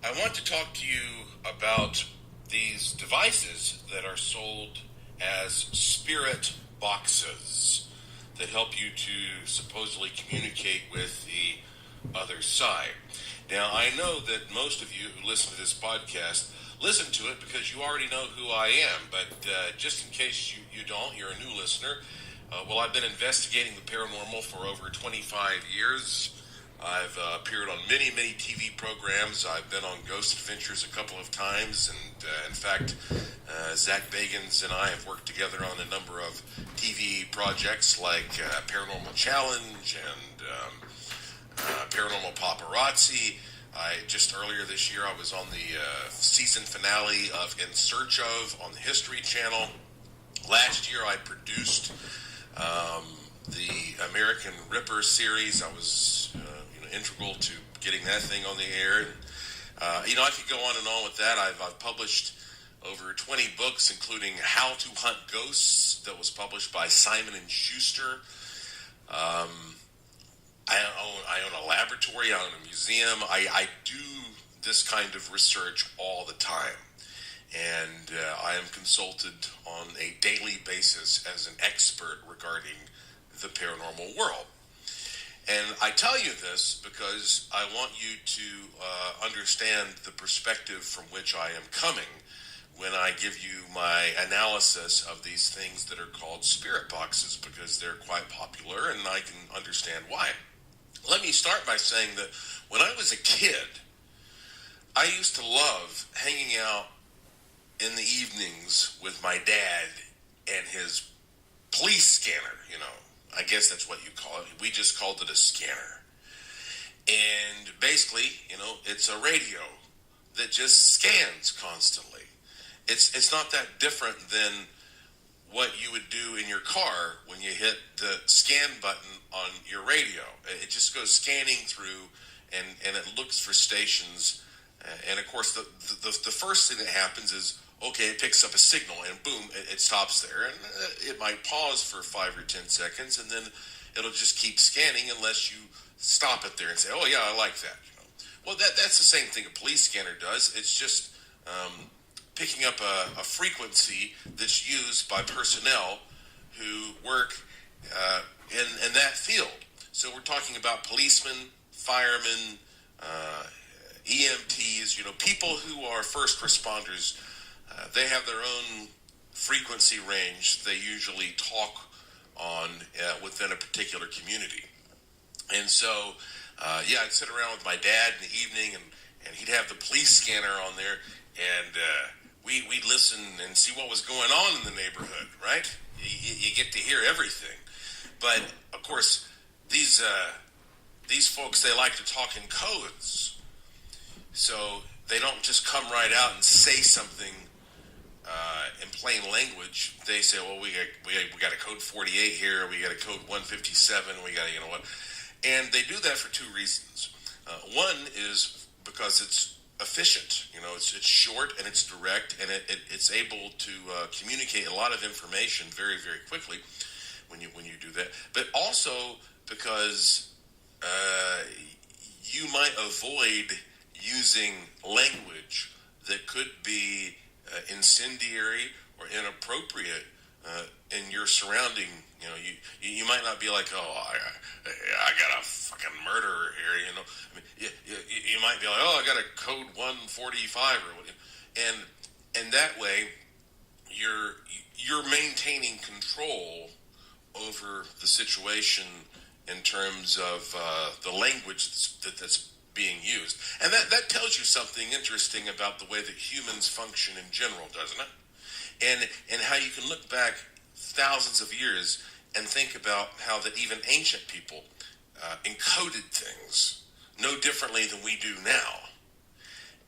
I want to talk to you about these devices that are sold as spirit boxes that help you to supposedly communicate with the other side. Now, I know that most of you who listen to this podcast listen to it because you already know who I am, but just in case you don't, you're a new listener. Well, I've been investigating the paranormal for over 25 years. I've appeared on many, many TV programs. I've been on Ghost Adventures a couple of times, and in fact, Zach Bagans and I have worked together on a number of TV projects like Paranormal Challenge and Paranormal Paparazzi. Just earlier this year, I was on the season finale of In Search Of on the History Channel. Last year, I produced the American Ripper series. I was integral to getting that thing on the air. And, I could go on with that. I've published over 20 books, including How to Hunt Ghosts, that was published by Simon & Schuster. I own a laboratory. I own a museum. I do this kind of research all the time. And I am consulted on a daily basis as an expert regarding the paranormal world. And I tell you this because I want you to understand the perspective from which I am coming when I give you my analysis of these things that are called spirit boxes, because they're quite popular and I can understand why. Let me start by saying that when I was a kid, I used to love hanging out in the evenings with my dad and his police scanner, I guess that's what you call it. We just called it a scanner. And basically, it's a radio that just scans constantly. It's not that different than what you would do in your car when you hit the scan button on your radio. It just goes scanning through and it looks for stations. And of course, the first thing that happens is, okay, it picks up a signal and boom, it stops there. And it might pause for 5 or 10 seconds and then it'll just keep scanning unless you stop it there and say, oh yeah, I like that. Well, that's the same thing a police scanner does. It's just picking up a frequency that's used by personnel who work in that field. So we're talking about policemen, firemen, EMTs, people who are first responders. They have their own frequency range they usually talk on within a particular community. And so, I'd sit around with my dad in the evening, and he'd have the police scanner on there, and we'd listen and see what was going on in the neighborhood, right? You get to hear everything. But, of course, these folks, they like to talk in codes. So they don't just come right out and say something in plain language. They say, well, we got a code 48 here, we got a code 157, we got what. And they do that for two reasons. One is because it's efficient. It's short and it's direct, and it's able to communicate a lot of information very, very quickly when you do that. But also because you might avoid using language that could be incendiary or inappropriate in your surrounding. You might not be like, oh, I got a fucking murderer here. You might be like, oh, I got a code 145 or whatever. And that way, you're maintaining control over the situation in terms of the language that's being used. And that tells you something interesting about the way that humans function in general, doesn't it? And how you can look back thousands of years and think about how that even ancient people encoded things no differently than we do now.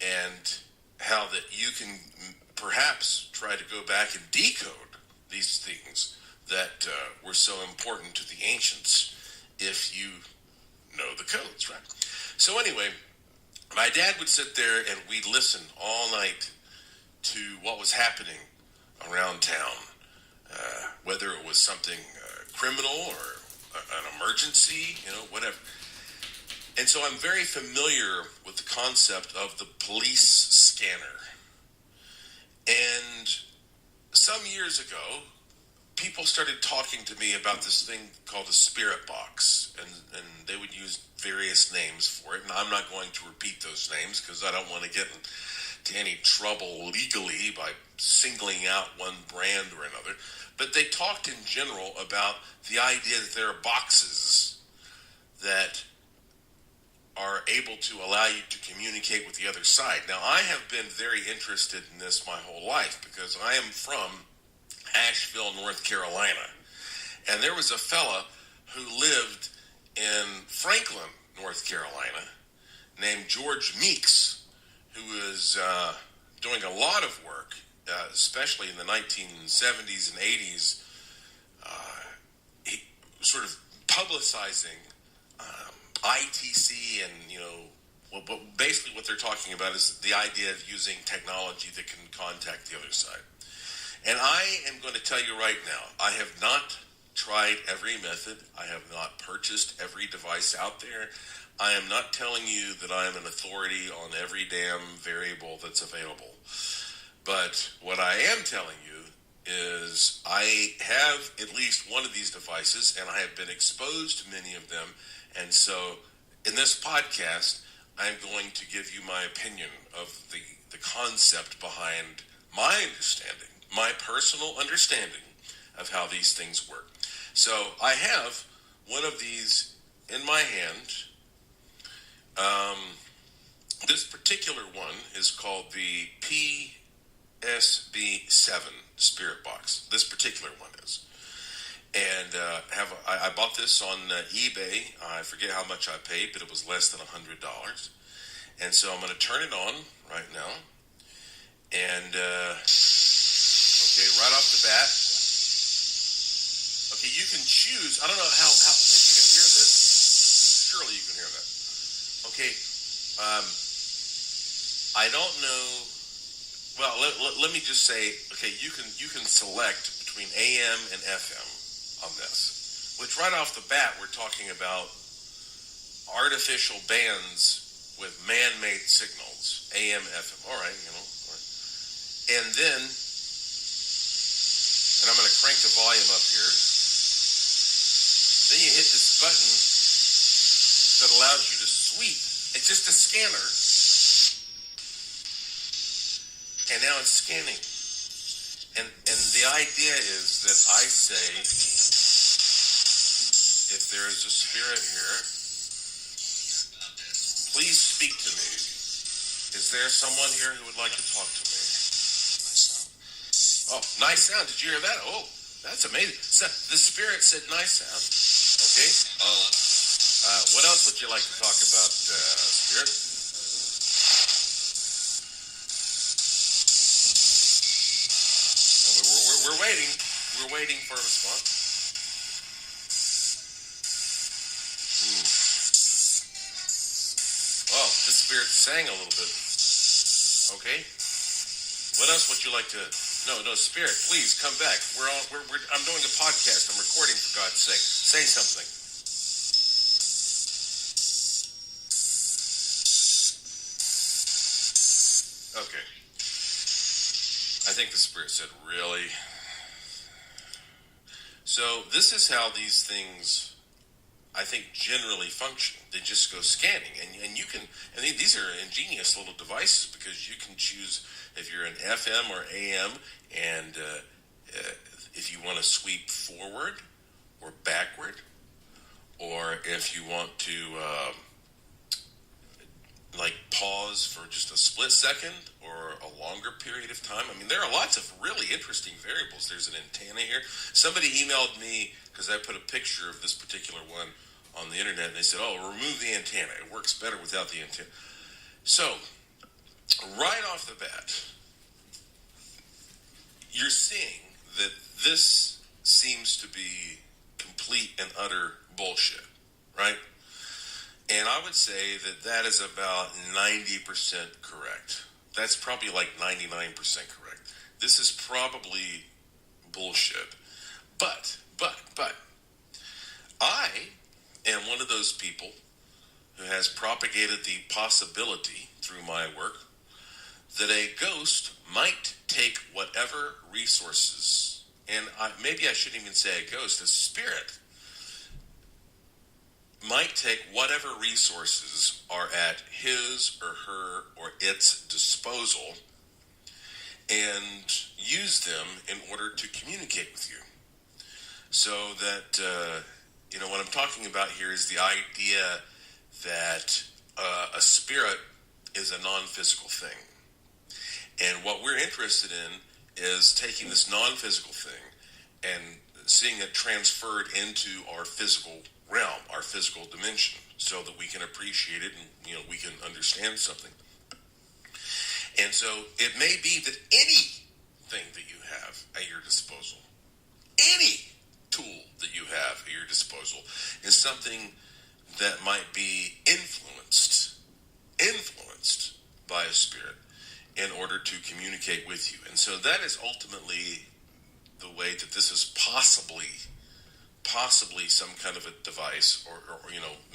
And how that you can perhaps try to go back and decode these things that were so important to the ancients if you know the codes, right? So anyway, my dad would sit there and we'd listen all night to what was happening around town, whether it was something criminal or an emergency, whatever. And so I'm very familiar with the concept of the police scanner. And some years ago, people started talking to me about this thing called a spirit box, and they would use various names for it, and I'm not going to repeat those names because I don't want to get into any trouble legally by singling out one brand or another. But they talked in general about the idea that there are boxes that are able to allow you to communicate with the other side. Now, I have been very interested in this my whole life because I am from Asheville, North Carolina. And there was a fella who lived in Franklin, North Carolina, named George Meeks, who was doing a lot of work, especially in the 1970s and 80s, he sort of publicizing ITC, and basically what they're talking about is the idea of using technology that can contact the other side. And I am going to tell you right now, I have not tried every method. I have not purchased every device out there. I am not telling you that I am an authority on every damn variable that's available. But what I am telling you is I have at least one of these devices, and I have been exposed to many of them. And so in this podcast, I'm going to give you my opinion of the concept behind my understanding, my personal understanding of how these things work. So I have one of these in my hand. This particular one is called the PSB7 Spirit Box. This particular one is. And I bought this on eBay. I forget how much I paid, but it was less than $100. And so I'm going to turn it on right now. And okay, right off the bat. Okay, you can choose. I don't know how if you can hear this. Surely you can hear that. Okay, I don't know. Well, let me just say. Okay, you can select between AM and FM on this. Which right off the bat, we're talking about artificial bands with man-made signals, AM, FM. All right, all right. And then, and I'm going to crank the volume up here. Then you hit this button that allows you to sweep. It's just a scanner. And now it's scanning. And the idea is that I say, if there is a spirit here, please speak to me. Is there someone here who would like to talk to me? Oh, nice sound. Did you hear that? Oh, that's amazing. So, the spirit said nice sound. Okay. What else would you like to talk about, spirit? We're waiting. We're waiting for a response. Oh, this spirit sang a little bit. Okay. What else would you like to? No, spirit, please come back. I'm doing a podcast. I'm recording, for God's sake. Say something. Okay. I think the spirit said, really? So this is how these things, I think, generally function. They just go scanning, and you can. And these are ingenious little devices because you can choose if you're an FM or AM, and if you want to sweep forward or backward, or if you want to like pause for just a split second or a longer period of time. I mean, there are lots of really interesting variables. There's an antenna here. Somebody emailed me because I put a picture of this particular one on the internet, and they said, oh, remove the antenna. It works better without the antenna. So, right off the bat, you're seeing that this seems to be complete and utter bullshit, right? And I would say that is about 90% correct. That's probably like 99% correct. This is probably bullshit. But, I am one of those people who has propagated the possibility through my work that a ghost might take whatever resources, and maybe I shouldn't even say a ghost, a spirit might take whatever resources are at his or her or its disposal and use them in order to communicate with you. So that, what I'm talking about here is the idea that a spirit is a non-physical thing. And what we're interested in is taking this non-physical thing and seeing it transferred into our physical realm, our physical dimension, so that we can appreciate it and, we can understand something. And so it may be that anything that you have at your disposal, any tool that you have at your disposal, is something that might be influenced by a spirit in order to communicate with you. And so that is ultimately the way that this is possibly some kind of a device or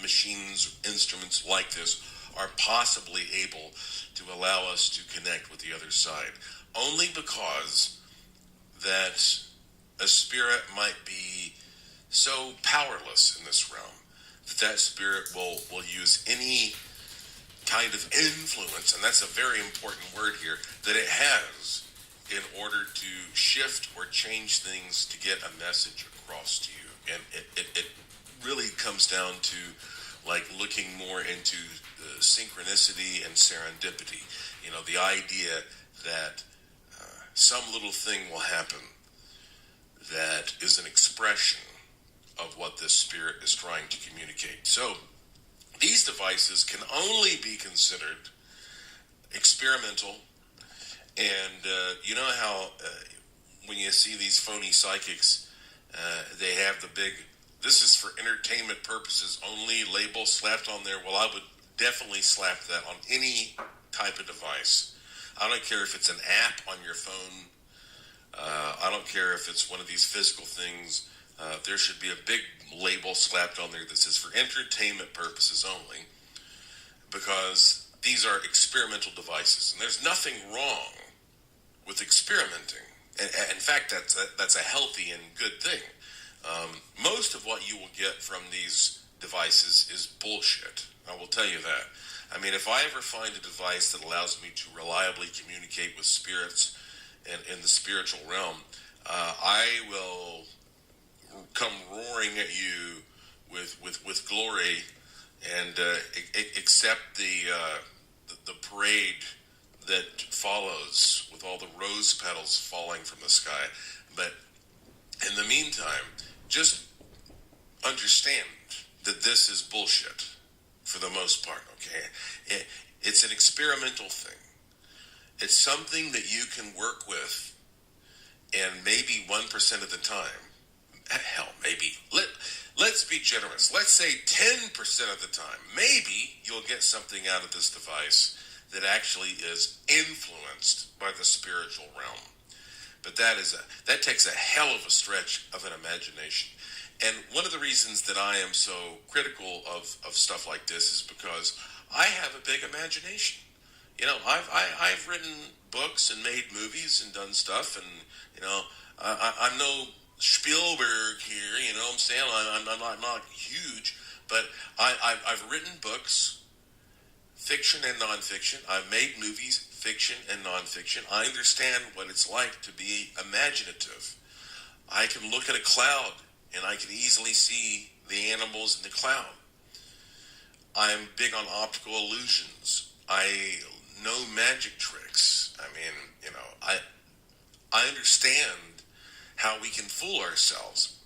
machines, instruments like this are possibly able to allow us to connect with the other side, only because that a spirit might be so powerless in this realm that spirit will use any kind of influence, and that's a very important word here, that it has in order to shift or change things to get a message across to you. And it really comes down to like looking more into the synchronicity and serendipity. The idea that some little thing will happen that is an expression of what this spirit is trying to communicate. So these devices can only be considered experimental. And you know how when you see these phony psychics, they have the big, this is for entertainment purposes only label slapped on there. Well, I would definitely slap that on any type of device. I don't care if it's an app on your phone. I don't care if it's one of these physical things. There should be a big label slapped on there that says for entertainment purposes only, because these are experimental devices, and there's nothing wrong with experimenting. In fact, that's a healthy and good thing. Most of what you will get from these devices is bullshit. I will tell you that. I mean, if I ever find a device that allows me to reliably communicate with spirits in the spiritual realm, I will come roaring at you with glory and accept the parade that follows with all the rose petals falling from the sky. But in the meantime, just understand that this is bullshit for the most part, okay? It's an experimental thing. It's something that you can work with, and maybe 1% of the time, hell, maybe, let's be generous. Let's say 10% of the time, maybe you'll get something out of this device that actually is influenced by the spiritual realm. But that takes a hell of a stretch of an imagination. And one of the reasons that I am so critical of stuff like this is because I have a big imagination. I've written books and made movies and done stuff, and I'm no Spielberg here. You know what I'm saying? I'm not huge, but I've written books, fiction and nonfiction. I've made movies, fiction and nonfiction. I understand what it's like to be imaginative. I can look at a cloud and I can easily see the animals in the cloud. I'm big on optical illusions. I know magic tricks. I mean, I understand how we can fool ourselves.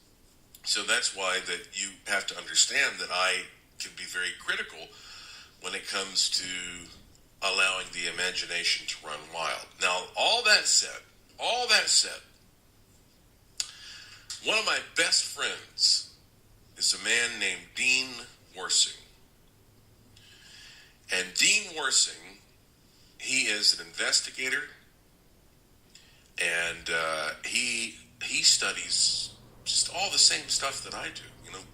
So that's why that you have to understand that I can be very critical when it comes to allowing the imagination to run wild. Now, all that said, one of my best friends is a man named Dean Warsing. And Dean Warsing, he is an investigator, and he studies just all the same stuff that I do.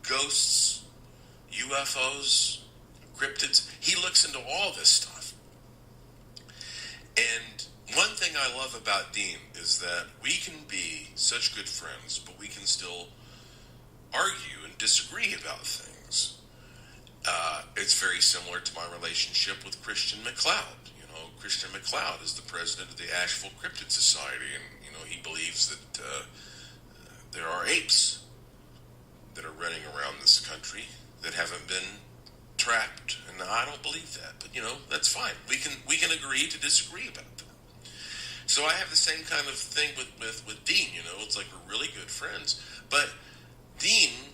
Ghosts, UFOs, cryptids. He looks into all this stuff. And one thing I love about Dean is that we can be such good friends, but we can still argue and disagree about things. It's very similar to my relationship with Christian McLeod. Christian McLeod is the president of the Asheville Cryptid Society, and he believes that there are apes that are running around this country that haven't been trapped, and I don't believe that. But that's fine. We can agree to disagree about that. So I have the same kind of thing with Dean. It's like we're really good friends. But Dean,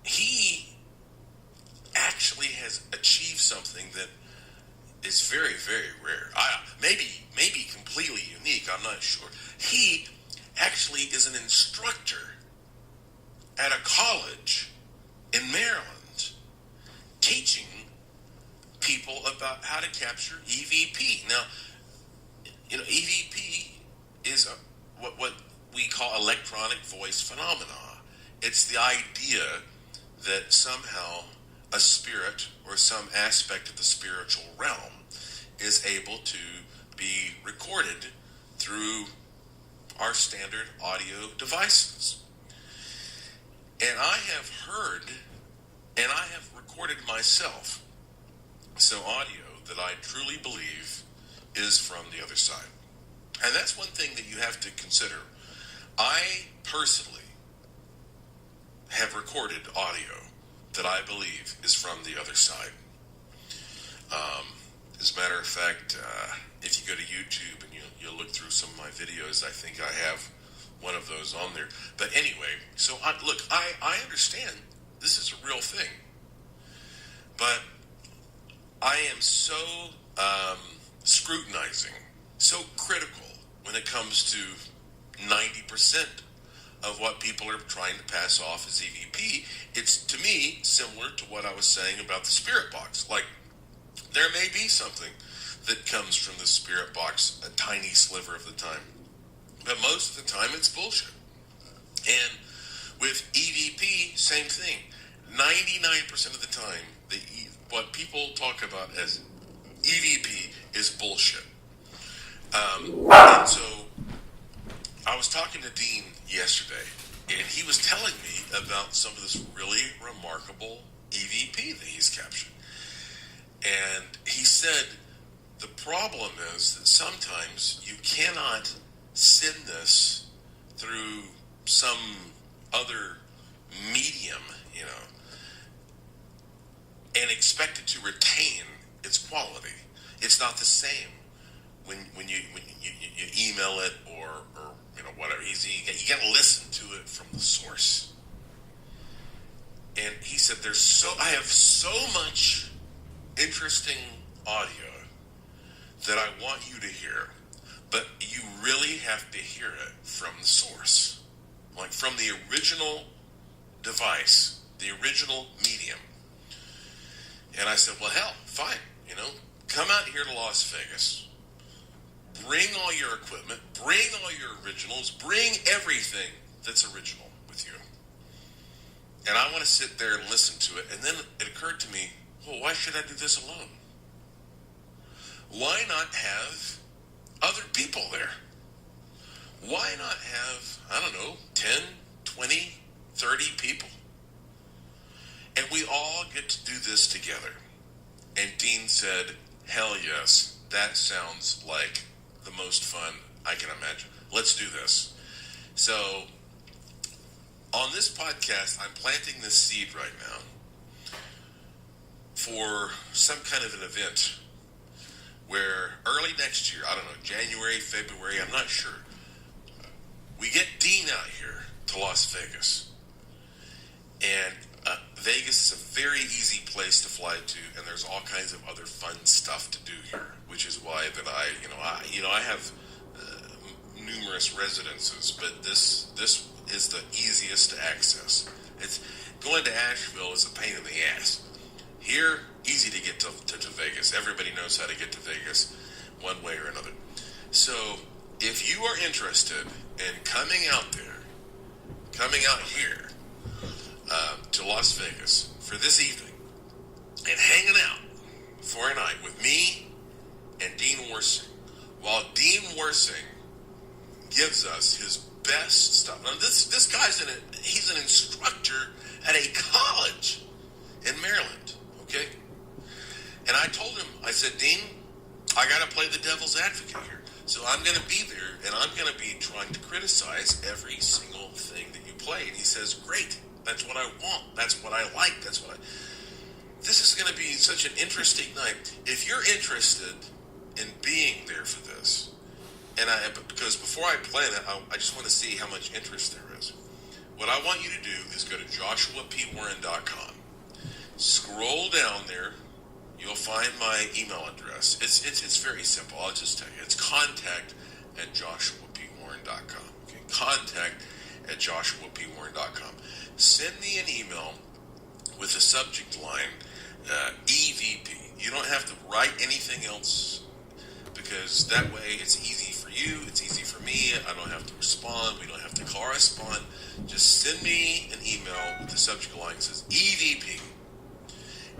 he actually has achieved something that is very, very rare. Maybe completely unique. I'm not sure. He actually is an instructor at a college in Maryland, teaching people about how to capture EVP. Now, EVP is what we call electronic voice phenomena. It's the idea that somehow a spirit or some aspect of the spiritual realm is able to be recorded through our standard audio devices. And I have heard, and I have recorded myself, some audio that I truly believe is from the other side. And that's one thing that you have to consider. I personally have recorded audio that I believe is from the other side. As a matter of fact, if you go to YouTube and you look through some of my videos, I think I have one of those on there. But anyway, so I understand this is a real thing. But I am so scrutinizing, so critical when it comes to 90% of what people are trying to pass off as EVP. It's, to me, similar to what I was saying about the spirit box. Like, there may be something that comes from the spirit box a tiny sliver of the time. But most of the time, it's bullshit. And with EVP, same thing. 99% of the time, what people talk about as EVP is bullshit. And so I was talking to Dean yesterday, and he was telling me about some of this really remarkable EVP that he's captured. And he said the problem is that sometimes you cannot send this through some other medium, and expect it to retain its quality. It's not the same when you email it or whatever. You got to listen to it from the source. And he said, I have so much interesting audio that I want you to hear, but you really have to hear it from the source, like from the original device, the original medium. And I said, well, hell, fine, come out here to Las Vegas, bring all your equipment, bring all your originals, bring everything that's original with you. And I want to sit there and listen to it. And then it occurred to me, well, why should I do this alone? Why not have other people there? Why not have, 10, 20, 30 people? And we all get to do this together. And Dean said, hell yes, that sounds like the most fun I can imagine. Let's do this. So, on this podcast, I'm planting this seed right now for some kind of an event where early next year, I don't know, January, February, I'm not sure, we get Dean out here to Las Vegas. And Vegas is a very easy place to fly to, and there's all kinds of other fun stuff to do here, which is why that I have numerous residences, but this is the easiest to access. It's going to Asheville is a pain in the ass. Here, easy to get to Vegas. Everybody knows how to get to Vegas one way or another. So, if you are interested in coming out here to Las Vegas for this evening, and hanging out for a night with me and Dean Warsing, while Dean Warsing gives us his best stuff. Now this guy's he's an instructor at a college in Maryland, okay? And I told him, I said, Dean, I got to play the devil's advocate here. So I'm going to be there, and I'm going to be trying to criticize every single thing that you play. And he says, great, that's what I want, that's what I like, this is going to be such an interesting night. If you're interested in being there for this, because before I plan it, I just want to see how much interest there is. What I want you to do is go to joshuapwarren.com. Scroll down there. You'll find my email address. It's very simple. I'll just tell you. It's contact@joshuapwarren.com. Okay, contact@joshuapwarren.com. Send me an email with the subject line EVP. You don't have to write anything else, because that way it's easy for you, it's easy for me. I don't have to respond. We don't have to correspond. Just send me an email with the subject line that says EVP,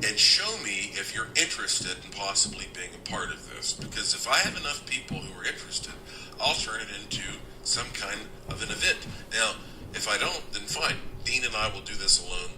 and show me if you're interested in possibly being a part of this. Because if I have enough people who are interested, I'll turn it into some kind of an event. Now, if I don't, then fine. Dean and I will do this alone.